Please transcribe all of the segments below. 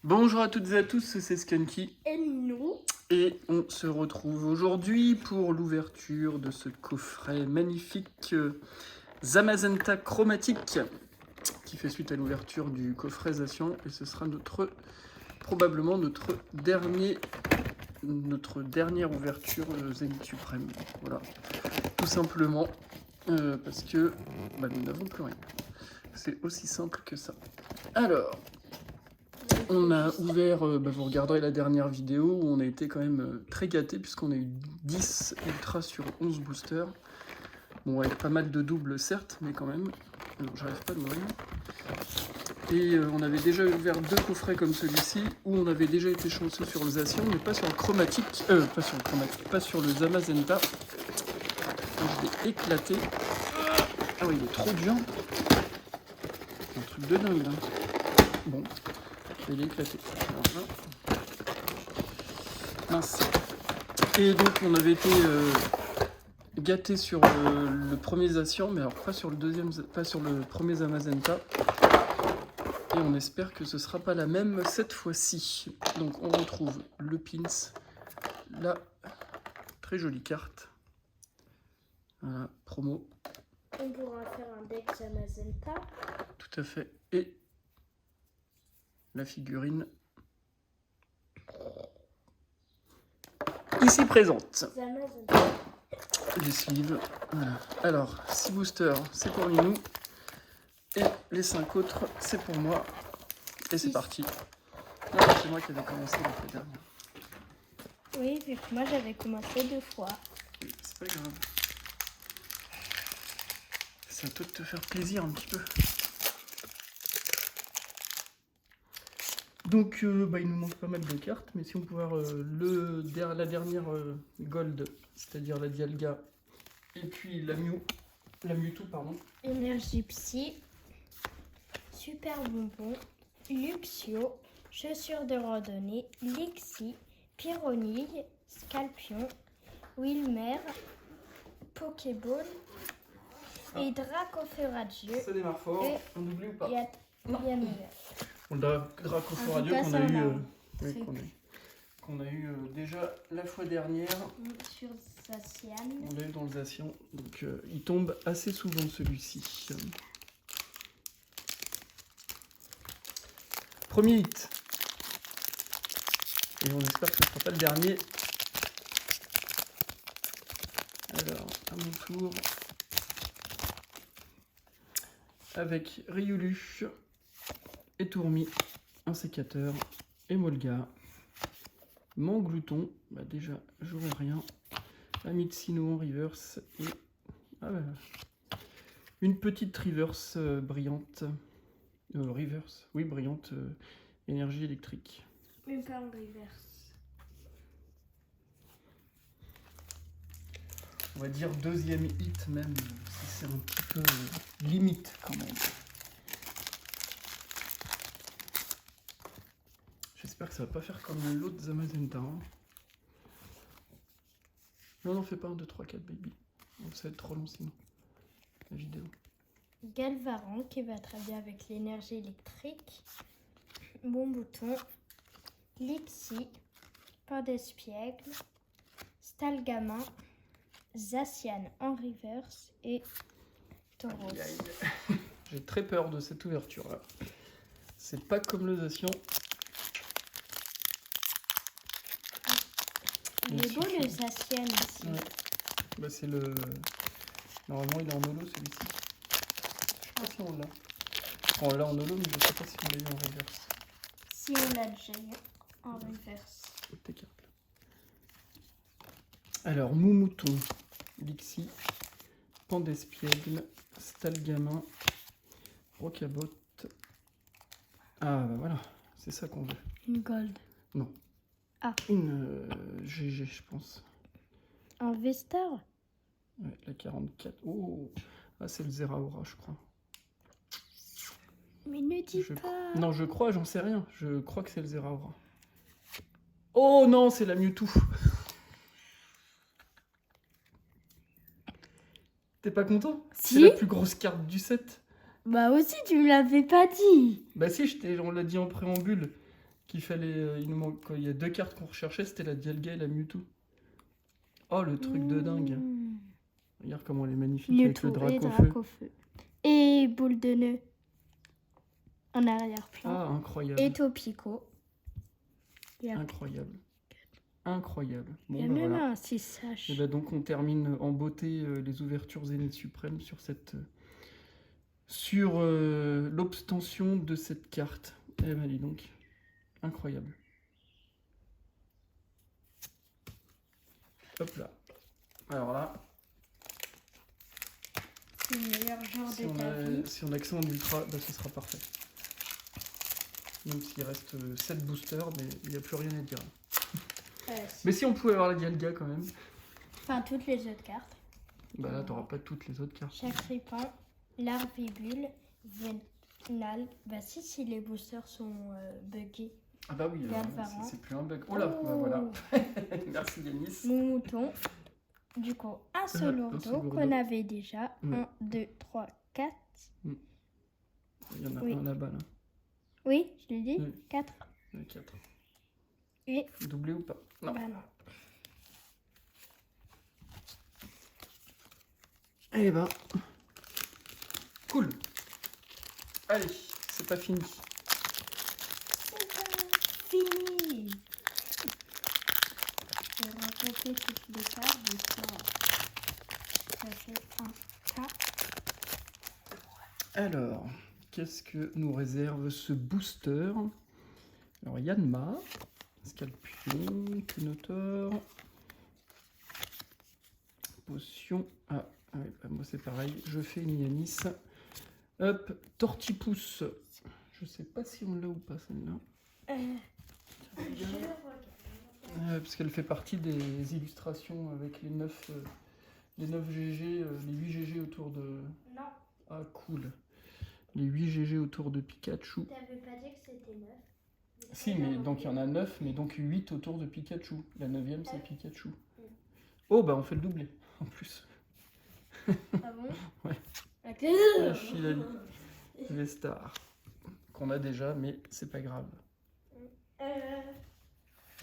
Bonjour à toutes et à tous, c'est Skunky Et nous, et on se retrouve aujourd'hui pour l'ouverture de ce coffret magnifique Zamazenta chromatique qui fait suite à l'ouverture du coffret Zation et ce sera probablement notre dernière ouverture Zénith Suprême. Voilà, tout simplement parce que nous n'avons plus rien. C'est aussi simple que ça. Alors, on a ouvert, vous regarderez la dernière vidéo où on a été quand même très gâtés puisqu'on a eu 10 ultras sur 11 boosters. Bon, avec pas mal de doubles certes, mais quand même. Alors, j'arrive pas à l'ouvrir. Et on avait déjà ouvert 2 coffrets comme celui-ci où on avait déjà été chanceux sur le Zacian, mais pas sur le chromatique. Pas sur le Zamazenta. Je l'ai éclaté. Ah oui, il est trop dur. Un truc de dingue là. Bon. Il est éclaté. Voilà. Mince. Et donc on avait été gâté sur le premier Zacian, mais alors pas sur le premier Zamazenta. Et on espère que ce sera pas la même cette fois-ci. Donc on retrouve le pins, la très jolie carte. Voilà, promo. on pourra faire un deck Zamazenta. Tout à fait. Et la figurine ici présente. Zamazenta. Les sleeves. Voilà. Alors, 6 boosters, c'est pour Minou. Et les 5 autres, c'est pour moi. Et c'est parti. Non, c'est moi qui avais commencé la fois dernière. Oui, vu que moi j'avais commencé 2 fois. C'est pas grave. C'est à toi de te faire plaisir un petit peu. Donc, il nous manque pas mal de cartes, mais si on peut voir la dernière gold, c'est-à-dire la Dialga, et puis la Mewtwo, pardon. Énergie Psy, Super Bonbon, Luxio, Chaussures de randonnée, Lexi, Pyronille, Scalpion, Wilmer, Pokéball et Dracofeu-Radieux. Ça démarre fort, Et on oublie ou pas? Yann. Le Dracofeu-Radieux qu'on a eu, qu'on a eu déjà la fois dernière. Sur Zacian. On l'a eu dans le Zacian, donc il tombe assez souvent celui-ci. Premier hit. Et on espère que ce ne sera pas le dernier. Alors, à mon tour. Avec Riolu et Tourmi, un sécateur, et Molga. Manglouton, déjà j'aurai rien. Amitsino en reverse et une petite reverse brillante. Brillante, énergie électrique. Même pas en reverse. On va dire deuxième hit même, si c'est un petit peu limite quand même. J'espère que ça va pas faire comme l'autre Zamazenta. Hein. Non, fais pas 1, 2, 3, 4, baby. Donc ça va être trop long sinon, la vidéo. Galvaran qui va très bien avec l'énergie électrique. Bon bouton. Lixi, Pain d'Espiègle, Stalgamin, Zacian en reverse et Tauros. J'ai très peur de cette ouverture là. C'est pas comme le Zacian. Il est beau le Zacian ici. Ouais. C'est le. Normalement il est en holo celui-ci. Je sais pas si on l'a. On l'a en holo, mais je sais pas si on l'a eu en reverse. Si on l'a déjà eu en reverse. Tes cartes là. Alors, Moumouton, Lixi, Pan d'Espiègle, Stalgamin, Rocabot. Ah, voilà, c'est ça qu'on veut. Une gold. Non. Ah. Une GG, je pense. Un Vestar. Ouais, la 44. Oh, c'est le Zeraora, je crois. Mais ne dis pas. Non, je crois, j'en sais rien. Je crois que c'est le Zeraora. Oh non, c'est la Mewtwo. T'es pas content? Si. C'est la plus grosse carte du set. Bah aussi, tu me l'avais pas dit. Bah si, on l'a dit en préambule. qu'il fallait... il nous manque... Il y a 2 cartes qu'on recherchait, c'était la Dialga et la Mewtwo. Oh, le truc de dingue. Regarde comment elle est magnifique avec le Dracofeu. Et boule de nœud en arrière-plan. Ah, incroyable. Et Topico. Incroyable. Incroyable. Il y a Bon, même voilà. un 6H. Et bah donc on termine en beauté les ouvertures Zénith Suprême sur cette... sur l'obtention de cette carte. Eh ben dis donc. Incroyable. Hop là. Alors là... C'est le meilleur genre de ta vie. Si on accède en ultra, bah, ce sera parfait. Même s'il reste 7 boosters, mais il n'y a plus rien à dire. Mais si on pouvait avoir la Dialga quand même. Enfin, toutes les autres cartes. Bah là, t'auras pas toutes les autres cartes. Chacripan, Larvibule, Venal. Bah si les boosters sont buggés. Ah bah oui, c'est plus un bug. Oh là, bah voilà. Merci Yanis. Mon mouton. Du coup, un Solourdo qu'on avait déjà. Ouais. 1, 2, 3, 4. Il y en a Oui. un là-bas là. Oui, je l'ai dit. Oui. 4. Il y en a 4. Et... Doublé ou pas? Non. Bah non. Eh ben, cool. Allez, c'est pas fini. Fini. Je vais raconter toutes les cartes du soir. Ça fait un cas. Alors, qu'est-ce que nous réserve ce booster? Alors, Yanma, Scalpion, Cunotor, Potion. Ah, ouais, bah, moi c'est pareil, je fais une Yanis. Hop, Tortipousse. Je sais pas si on l'a ou pas celle-là. Parce qu'elle fait partie des illustrations avec les 9 GG, les 8 GG autour de... Non. Ah, cool. Les 8 GG autour de Pikachu. T'avais pas dit que c'était 9? Si, mais donc il y en a 9, mais donc 8 autour de Pikachu. La 9e, c'est Pikachu. Mm. Oh, bah on fait le doublé, en plus. Ah bon? Ouais. Ok. La Filali, Vestar. Qu'on a déjà, mais c'est pas grave.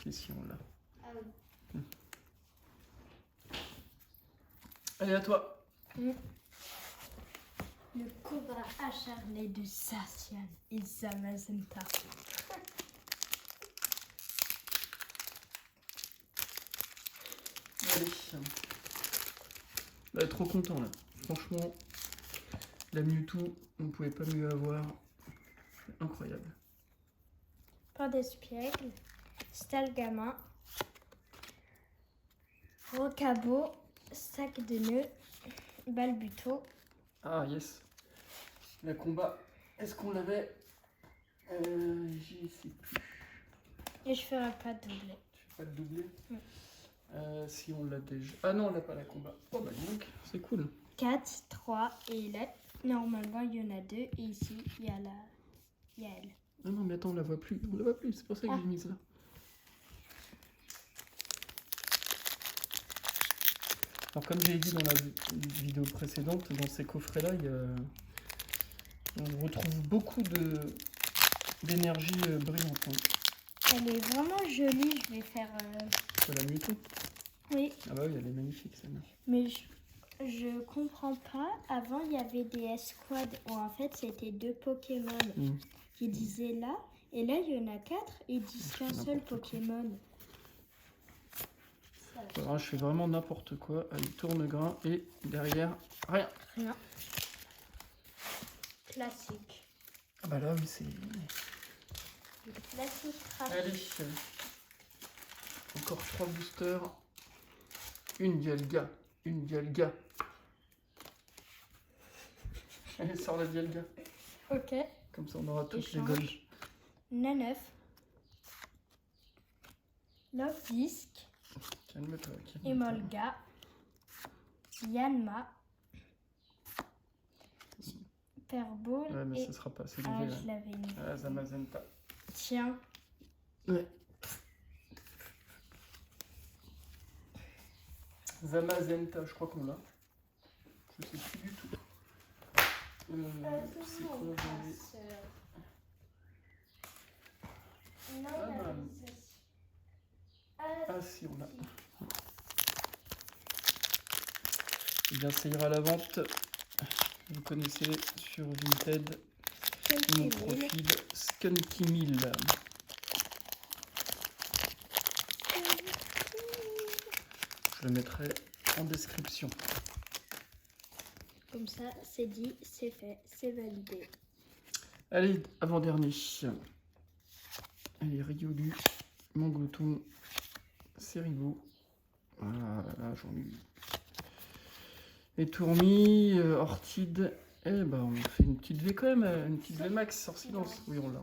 Question là. Ah oui. Allez, à toi. Le cobra acharné de Zacian et Zamazenta. Allez. Bah, trop content là. Franchement, la Mewtwo, on pouvait pas mieux avoir. Incroyable. Port d'espiègle, Stalgama, Rocabo, Sac de nœud, Balbuto. Ah, yes. Le combat, est-ce qu'on l'avait? Je sais plus. Et je ferai pas de doublé. Tu fais pas de doublé? Mm. Si on l'a déjà. Ah non, on l'a pas la combat. Oh bah donc, c'est cool. 4, 3 et là, normalement il y en a 2 et ici il y a elle. Ah non, mais attends, on la voit plus. On la voit plus, c'est pour ça que j'ai mis ça. Alors comme j'ai dit dans la vidéo précédente, dans ces coffrets-là, on retrouve beaucoup d'énergie brillante. Hein. Elle est vraiment jolie, je vais faire... C'est la Mewtwo. Oui, Ah bah oui, elle est magnifique celle-là. mais je comprends pas. Avant il y avait des escouades où en fait c'était 2 Pokémon qui disaient là. Et là il y en a 4 et ils disent qu'un seul Pokémon. Alors, je fais vraiment n'importe quoi. Allez, tourne-grain et derrière, rien. Rien. Classique. Ah bah là, oui, c'est... Classique trafic. Allez. Encore 3 boosters. Une Dialga. Une Dialga. Allez, sors la Dialga. Ok. Comme ça, on aura toutes Échange. les gold. Naneuf. Love Disc. Calme-toi. Emolga. Yanma. Perball. Ouais, mais et... ce sera pas. C'est Ah, l'idée, je l'avais mis. là. Ah, Zamazenta. Tiens. Ouais. Zamazenta, je crois qu'on l'a. Je sais plus du tout. C'est quoi j'avais... Non, Ah, on bah. avait ça. Ah si, on l'a. Eh bien, ça ira à la vente. Vous connaissez sur Vinted mon profil Skunky1000. Je le mettrai en description. Comme ça, c'est dit, c'est fait, c'est validé. Allez, avant-dernier. Allez, Ryolu, mon glouton, Seribu. Voilà, là, j'en ai eu. Et Tourmi, Ortide. Eh ben, on fait une petite V quand même, une petite V max hors silence. Oui, on l'a.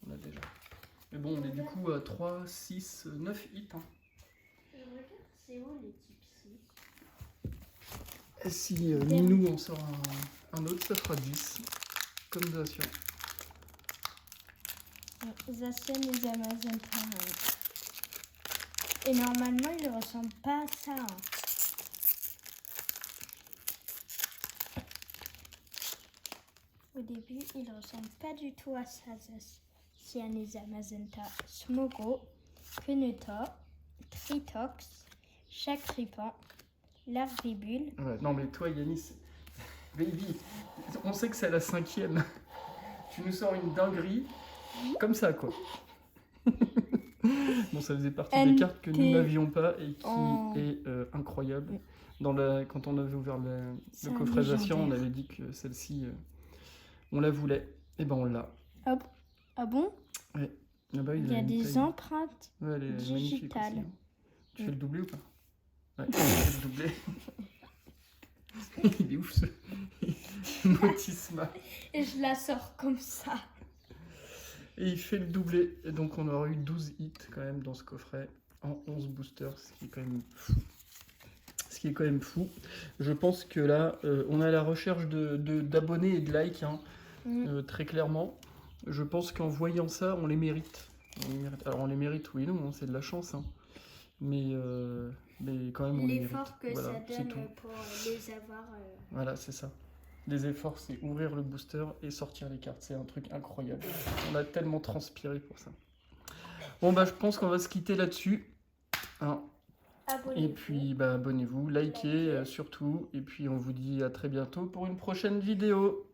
On l'a déjà. Mais bon, on est du coup à 3, 6, 9 hits. Hein. Je regarde, c'est où les tipsy? Et si Minou en sort un autre, ça fera 10. Comme Zacian. Zacian et Amazon Prime. Et normalement, il ne ressemble pas à ça. Hein. Au début, il ne ressemble pas du tout à ça. Zacian et Amazonta, Smogo, Queneta, Tritox, Chacripan, Larvibule. Ouais, non mais toi Yanis, baby, on sait que c'est la 5e. Tu nous sors une dinguerie comme ça quoi. Bon, ça faisait partie des cartes que nous n'avions pas et qui est incroyable. Quand on avait ouvert le coffret Zacian, on avait dit que celle-ci, on la voulait. Et ben on l'a. Ah bon? Ouais. Ah bah, il y a des empreintes ouais, elle est digitales. Aussi, hein. Tu fais le doublé ou pas? Ouais, tu fais le doublé. Il est ouf ce Motisma. Et je la sors comme ça. Et il fait le doublé. Et donc on aura eu 12 hits quand même dans ce coffret en 11 boosters, ce qui est quand même fou. Je pense que là, on est à la recherche d'abonnés et de likes, hein, très clairement. Je pense qu'en voyant ça, on les mérite. Alors on les mérite, oui, non, hein, c'est de la chance. Hein. Mais quand même, on les mérite. L'effort que voilà, ça donne pour les avoir. Voilà, c'est ça. Les efforts, c'est ouvrir le booster et sortir les cartes. C'est un truc incroyable. On a tellement transpiré pour ça. Bon, bah, je pense qu'on va se quitter là-dessus. Hein. Et puis, bah, abonnez-vous, likez surtout. Et puis, on vous dit à très bientôt pour une prochaine vidéo.